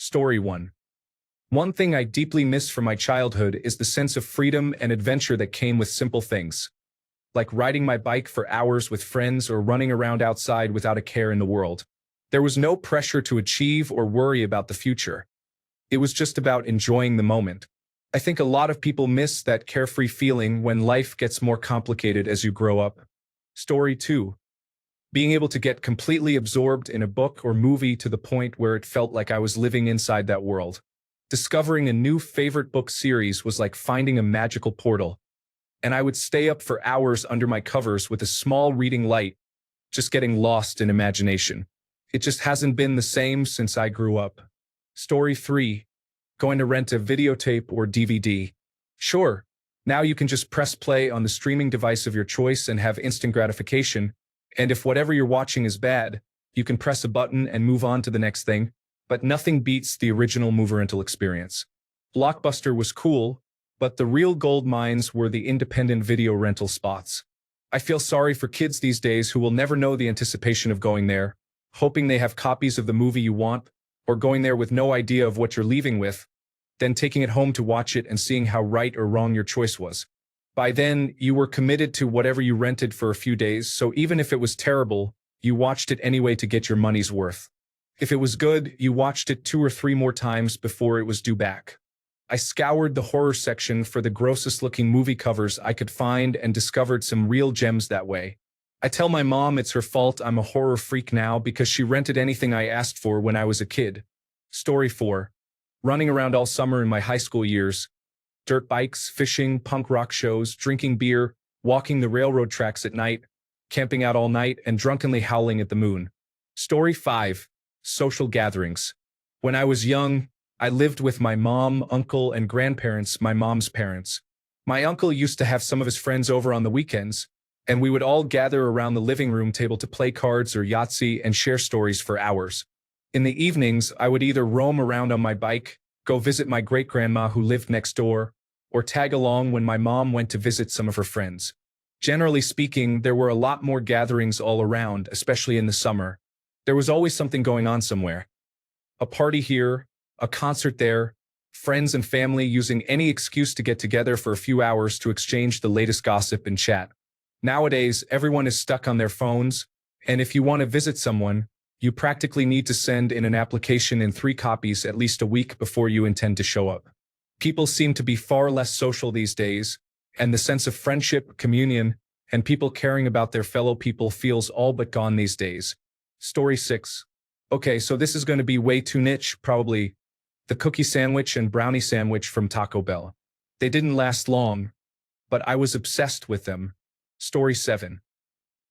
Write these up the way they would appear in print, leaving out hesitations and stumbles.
Story 1. One thing I deeply miss from my childhood is the sense of freedom and adventure that came with simple things, like riding my bike for hours with friends or running around outside without a care in the world. There was no pressure to achieve or worry about the future. It was just about enjoying the moment. I think a lot of people miss that carefree feeling when life gets more complicated as you grow up. Story 2. Being able to get completely absorbed in a book or movie to the point where it felt like I was living inside that world. Discovering a new favorite book series was like finding a magical portal, and I would stay up for hours under my covers with a small reading light, just getting lost in imagination. It just hasn't been the same since I grew up. Story 3. Going to rent a videotape or DVD. Sure, now you can just press play on the streaming device of your choice and have instant gratification, and if whatever you're watching is bad, you can press a button and move on to the next thing, but nothing beats the original movie rental experience. Blockbuster was cool, but the real gold mines were the independent video rental spots. I feel sorry for kids these days who will never know the anticipation of going there, hoping they have copies of the movie you want, or going there with no idea of what you're leaving with, then taking it home to watch it and seeing how right or wrong your choice was. By then, you were committed to whatever you rented for a few days, so even if it was terrible, you watched it anyway to get your money's worth. If it was good, you watched it 2 or 3 more times before it was due back. I scoured the horror section for the grossest looking movie covers I could find and discovered some real gems that way. I tell my mom it's her fault I'm a horror freak now because she rented anything I asked for when I was a kid. Story 4. Running around all summer in my high school years. Dirt bikes, fishing, punk rock shows, drinking beer, walking the railroad tracks at night, camping out all night, and drunkenly howling at the moon. Story 5. Social gatherings. When I was young, I lived with my mom, uncle, and grandparents, my mom's parents. My uncle used to have some of his friends over on the weekends, and we would all gather around the living room table to play cards or Yahtzee and share stories for hours. In the evenings, I would either roam around on my bike, go visit my great-grandma who lived next door, or tag along when my mom went to visit some of her friends. Generally speaking, there were a lot more gatherings all around, especially in the summer. There was always something going on somewhere. A party here, a concert there, friends and family using any excuse to get together for a few hours to exchange the latest gossip and chat. Nowadays, everyone is stuck on their phones, and if you want to visit someone, you practically need to send in an application in 3 copies at least a week before you intend to show up. People seem to be far less social these days, and the sense of friendship, communion, and people caring about their fellow people feels all but gone these days. Story 6. Okay, so this is going to be way too niche, probably. The cookie sandwich and brownie sandwich from Taco Bell. They didn't last long, but I was obsessed with them. Story 7.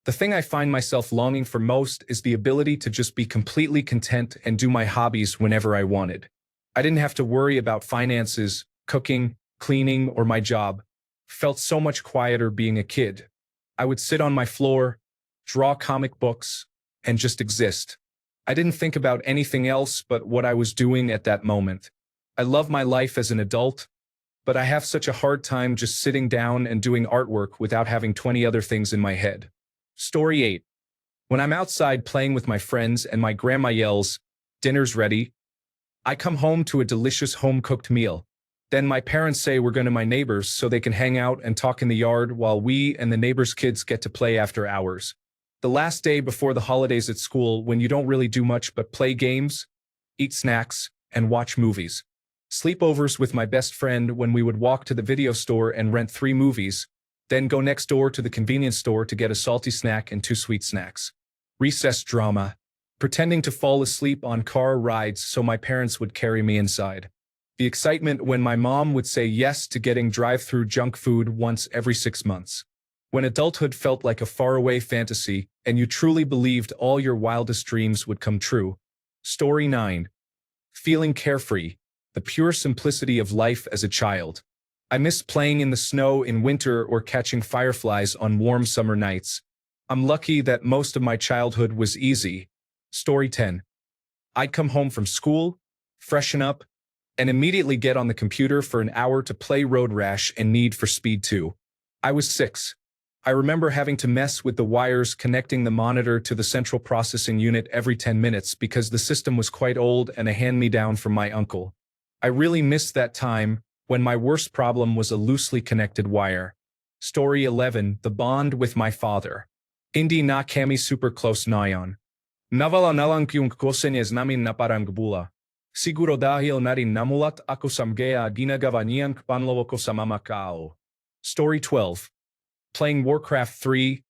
The thing I find myself longing for most is the ability to just be completely content and do my hobbies whenever I wanted. I didn't have to worry about finances, cooking, cleaning, or my job. Felt so much quieter being a kid. I would sit on my floor, draw comic books, and just exist. I didn't think about anything else but what I was doing at that moment. I love my life as an adult, but I have such a hard time just sitting down and doing artwork without having 20 other things in my head. Story 8. When I'm outside playing with my friends and my grandma yells, "Dinner's ready," I come home to a delicious home-cooked meal. Then my parents say we're going to my neighbors so they can hang out and talk in the yard while we and the neighbors' kids get to play after hours. The last day before the holidays at school when you don't really do much but play games, eat snacks, and watch movies. Sleepovers with my best friend when we would walk to the video store and rent 3 movies, then go next door to the convenience store to get a salty snack and 2 sweet snacks. Recess drama. Pretending to fall asleep on car rides so my parents would carry me inside. The excitement when my mom would say yes to getting drive-through junk food once every 6 months. When adulthood felt like a faraway fantasy and you truly believed all your wildest dreams would come true. Story 9. Feeling carefree, the pure simplicity of life as a child. I miss playing in the snow in winter or catching fireflies on warm summer nights. I'm lucky that most of my childhood was easy. Story 10. I'd come home from school, freshen up, and immediately get on the computer for an hour to play Road Rash and Need for Speed 2. I was 6. I remember having to mess with the wires connecting the monitor to the central processing unit every 10 minutes because the system was quite old and a hand-me-down from my uncle. I really missed that time when my worst problem was a loosely connected wire. Story 11, The Bond with My Father. Hindi na kami super close ngayon. Nawala na lang yung kosenyas namin na parang gabula. Siguro dahil narin namulat ako sa mga ginagawa niyang panloloko sa mga kao. Story 12. Playing Warcraft 3,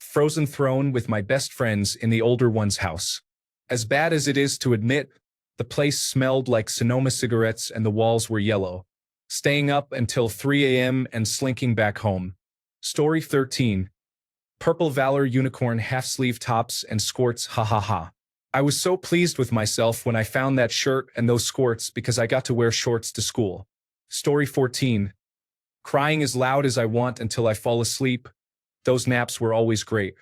Frozen Throne with my best friends in the older one's house. As bad as it is to admit, the place smelled like Sonoma cigarettes and the walls were yellow. Staying up until 3 a.m. and slinking back home. Story 13. Purple Valor unicorn half-sleeve tops and skorts, ha ha ha. I was so pleased with myself when I found that shirt and those skorts because I got to wear shorts to school. Story 14. Crying as loud as I want until I fall asleep. Those naps were always great.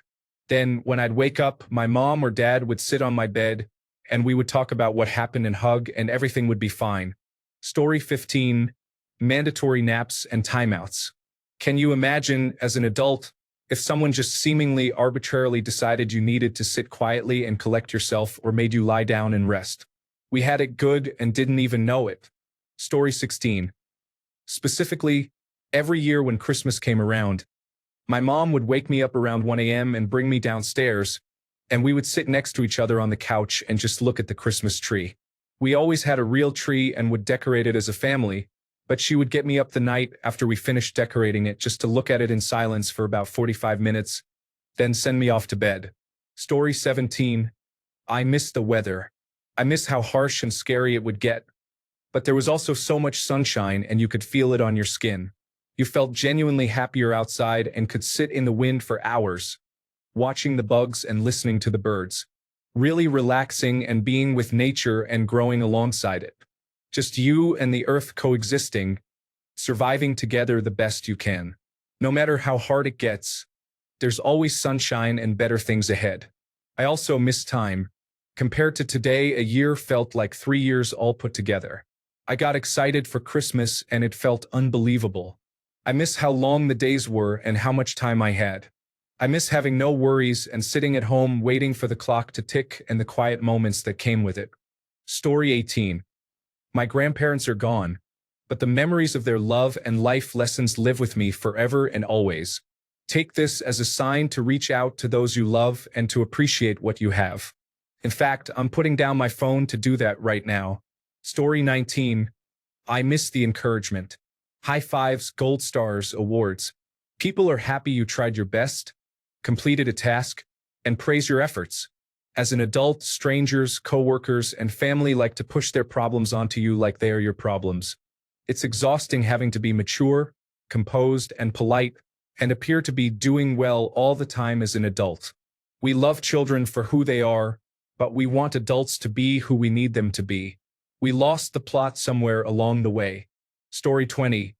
Then, when I'd wake up, my mom or dad would sit on my bed, and we would talk about what happened and hug, and everything would be fine. Story 15. Mandatory naps and timeouts. Can you imagine, as an adult, if someone just seemingly arbitrarily decided you needed to sit quietly and collect yourself or made you lie down and rest? We had it good and didn't even know it. Story 16. Specifically, every year when Christmas came around, my mom would wake me up around 1 a.m. and bring me downstairs, and we would sit next to each other on the couch and just look at the Christmas tree. We always had a real tree and would decorate it as a family, but she would get me up the night after we finished decorating it just to look at it in silence for about 45 minutes, then send me off to bed. Story 17. I miss the weather. I miss how harsh and scary it would get. But there was also so much sunshine and you could feel it on your skin. You felt genuinely happier outside and could sit in the wind for hours, watching the bugs and listening to the birds. Really relaxing and being with nature and growing alongside it. Just you and the earth coexisting, surviving together the best you can. No matter how hard it gets, there's always sunshine and better things ahead. I also miss time. Compared to today, a year felt like 3 years all put together. I got excited for Christmas and it felt unbelievable. I miss how long the days were and how much time I had. I miss having no worries and sitting at home waiting for the clock to tick and the quiet moments that came with it. Story 18. My grandparents are gone, but the memories of their love and life lessons live with me forever and always. Take this as a sign to reach out to those you love and to appreciate what you have. In fact, I'm putting down my phone to do that right now. Story 19. I miss the encouragement. High fives, gold stars, awards. People are happy you tried your best, completed a task, and praise your efforts. As an adult, strangers, coworkers, and family like to push their problems onto you like they are your problems. It's exhausting having to be mature, composed, and polite, and appear to be doing well all the time as an adult. We love children for who they are, but we want adults to be who we need them to be. We lost the plot somewhere along the way. Story 20.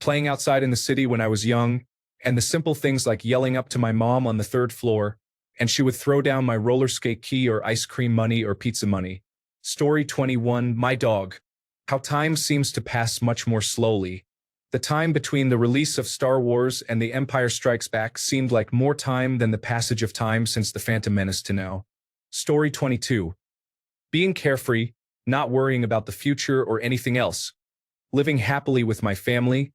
Playing outside in the city when I was young, and the simple things like yelling up to my mom on the 3rd floor, and she would throw down my roller skate key or ice cream money or pizza money. Story 21. My dog. How time seems to pass much more slowly. The time between the release of Star Wars and The Empire Strikes Back seemed like more time than the passage of time since The Phantom Menace to now. Story 22. Being carefree, not worrying about the future or anything else. Living happily with my family,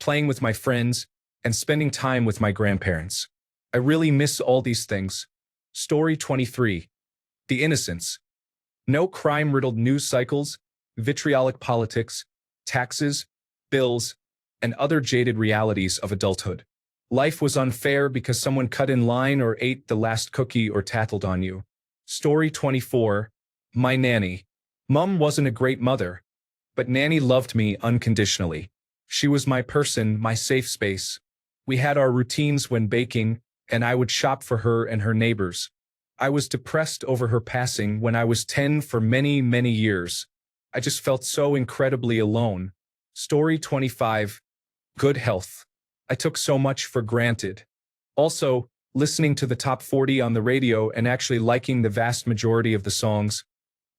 playing with my friends, and spending time with my grandparents. I really miss all these things. Story 23. The Innocence. No crime-riddled news cycles, vitriolic politics, taxes, bills, and other jaded realities of adulthood. Life was unfair because someone cut in line or ate the last cookie or tattled on you. Story 24. My nanny. Mum wasn't a great mother, but Nanny loved me unconditionally. She was my person, my safe space. We had our routines when baking, and I would shop for her and her neighbors. I was depressed over her passing when I was 10 for many, many years. I just felt so incredibly alone. Story 25. Good health. I took so much for granted. Also, listening to the top 40 on the radio and actually liking the vast majority of the songs.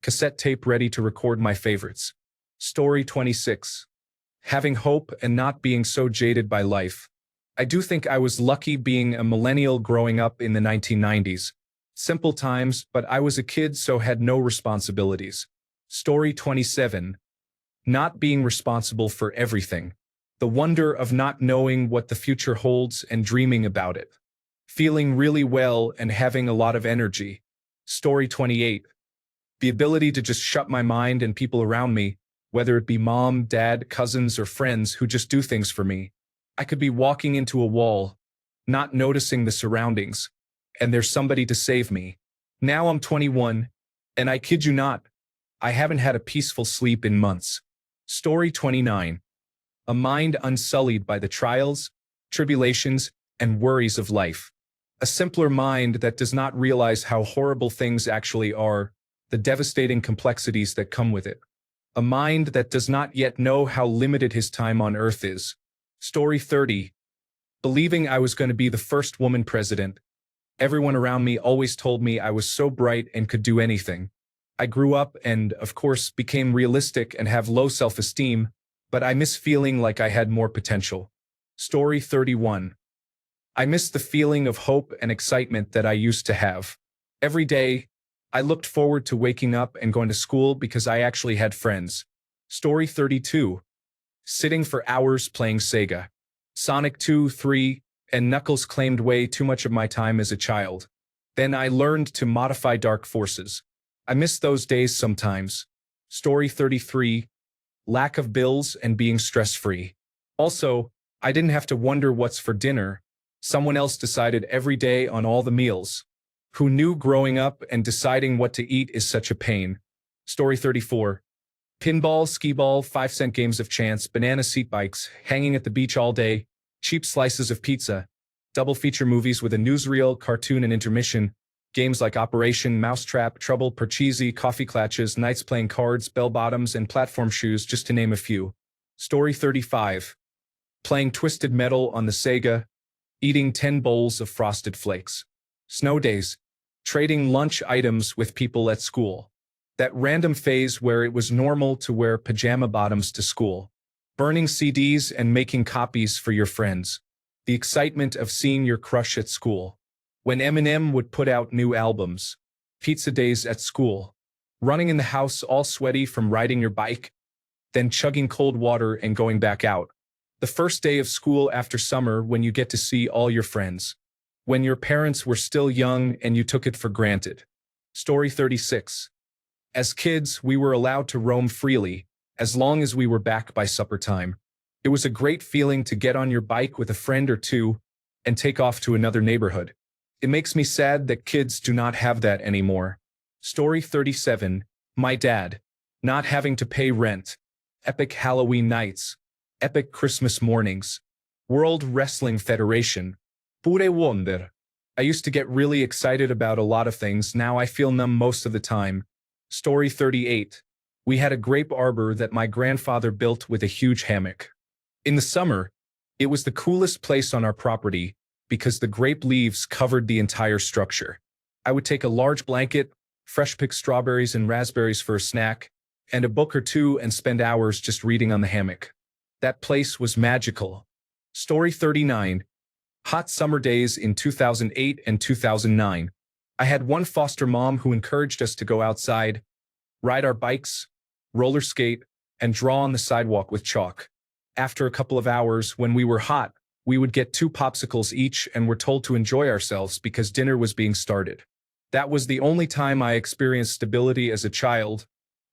Cassette tape ready to record my favorites. Story 26. Having hope and not being so jaded by life. I do think I was lucky being a millennial growing up in the 1990s. Simple times, but I was a kid so had no responsibilities. Story 27. Not being responsible for everything. The wonder of not knowing what the future holds and dreaming about it. Feeling really well and having a lot of energy. Story 28. The ability to just shut my mind and people around me, whether it be mom, dad, cousins, or friends who just do things for me. I could be walking into a wall, not noticing the surroundings, and there's somebody to save me. Now I'm 21, and I kid you not, I haven't had a peaceful sleep in months. Story 29. A mind unsullied by the trials, tribulations, and worries of life. A simpler mind that does not realize how horrible things actually are, the devastating complexities that come with it. A mind that does not yet know how limited his time on Earth is. Story 30. Believing I was going to be the first woman president. Everyone around me always told me I was so bright and could do anything. I grew up and, of course, became realistic and have low self-esteem, but I miss feeling like I had more potential. Story 31. I miss the feeling of hope and excitement that I used to have. Every day, I looked forward to waking up and going to school because I actually had friends. Story 32. Sitting for hours playing Sega. Sonic 2, 3, and Knuckles claimed way too much of my time as a child. Then I learned to modify dark forces. I miss those days sometimes. Story 33. Lack of bills and being stress-free. Also, I didn't have to wonder what's for dinner. Someone else decided every day on all the meals. Who knew growing up and deciding what to eat is such a pain? Story 34. Pinball, skee-ball, 5-cent games of chance, banana seat bikes, hanging at the beach all day, cheap slices of pizza, double feature movies with a newsreel, cartoon, and intermission, games like Operation, Mousetrap, Trouble, Parcheesi, Coffee Clatches, nights playing cards, bell-bottoms, and platform shoes, just to name a few. Story 35. Playing Twisted Metal on the Sega, eating 10 bowls of Frosted Flakes. Snow days. Trading lunch items with people at school. That random phase where it was normal to wear pajama bottoms to school. Burning CDs and making copies for your friends. The excitement of seeing your crush at school. When Eminem would put out new albums. Pizza days at school. Running in the house all sweaty from riding your bike. Then chugging cold water and going back out. The first day of school after summer when you get to see all your friends. When your parents were still young and you took it for granted. Story 36. As kids, we were allowed to roam freely, as long as we were back by supper time. It was a great feeling to get on your bike with a friend or two and take off to another neighborhood. It makes me sad that kids do not have that anymore. Story 37. My dad. Not having to pay rent. Epic Halloween nights. Epic Christmas mornings. World Wrestling Federation. Pure wonder. I used to get really excited about a lot of things, now I feel numb most of the time. Story 38. We had a grape arbor that my grandfather built with a huge hammock. In the summer, it was the coolest place on our property because the grape leaves covered the entire structure. I would take a large blanket, fresh-picked strawberries and raspberries for a snack, and a book or two and spend hours just reading on the hammock. That place was magical. Story 39. Hot summer days in 2008 and 2009. I had one foster mom who encouraged us to go outside, ride our bikes, roller skate, and draw on the sidewalk with chalk. After a couple of hours, when we were hot, we would get 2 popsicles each and were told to enjoy ourselves because dinner was being started. That was the only time I experienced stability as a child,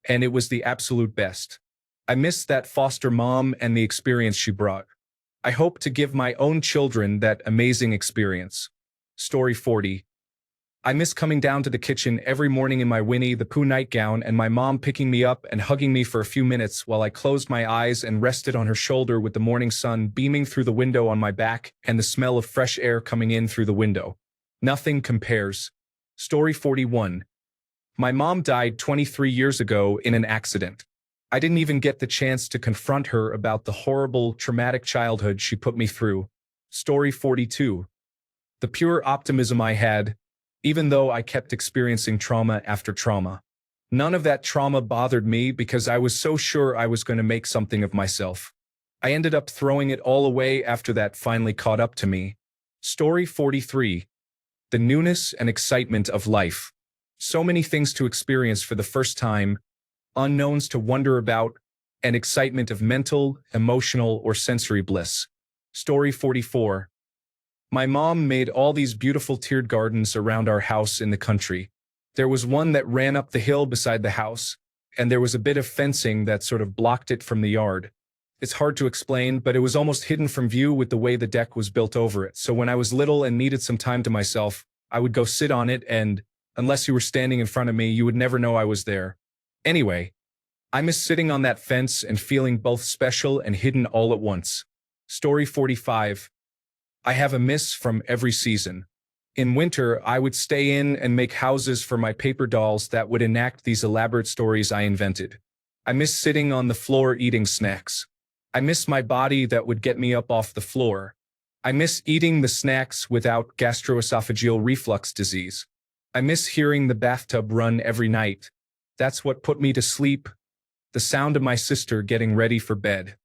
and it was the absolute best. I miss that foster mom and the experience she brought. I hope to give my own children that amazing experience. Story 40. I miss coming down to the kitchen every morning in my Winnie the Pooh nightgown and my mom picking me up and hugging me for a few minutes while I closed my eyes and rested on her shoulder with the morning sun beaming through the window on my back and the smell of fresh air coming in through the window. Nothing compares. Story 41. My mom died 23 years ago in an accident. I didn't even get the chance to confront her about the horrible, traumatic childhood she put me through. Story 42. The pure optimism I had, even though I kept experiencing trauma after trauma. None of that trauma bothered me because I was so sure I was going to make something of myself. I ended up throwing it all away after that finally caught up to me. Story 43. The newness and excitement of life. So many things to experience for the first time, unknowns to wonder about, and excitement of mental, emotional, or sensory bliss. Story 44. My mom made all these beautiful tiered gardens around our house in the country. There was one that ran up the hill beside the house, and there was a bit of fencing that sort of blocked it from the yard. It's hard to explain, but it was almost hidden from view with the way the deck was built over it. So when I was little and needed some time to myself, I would go sit on it and, unless you were standing in front of me, you would never know I was there. Anyway, I miss sitting on that fence and feeling both special and hidden all at once. Story 45. I have a miss from every season. In winter, I would stay in and make houses for my paper dolls that would enact these elaborate stories I invented. I miss sitting on the floor eating snacks. I miss my body that would get me up off the floor. I miss eating the snacks without gastroesophageal reflux disease. I miss hearing the bathtub run every night. That's what put me to sleep. The sound of my sister getting ready for bed.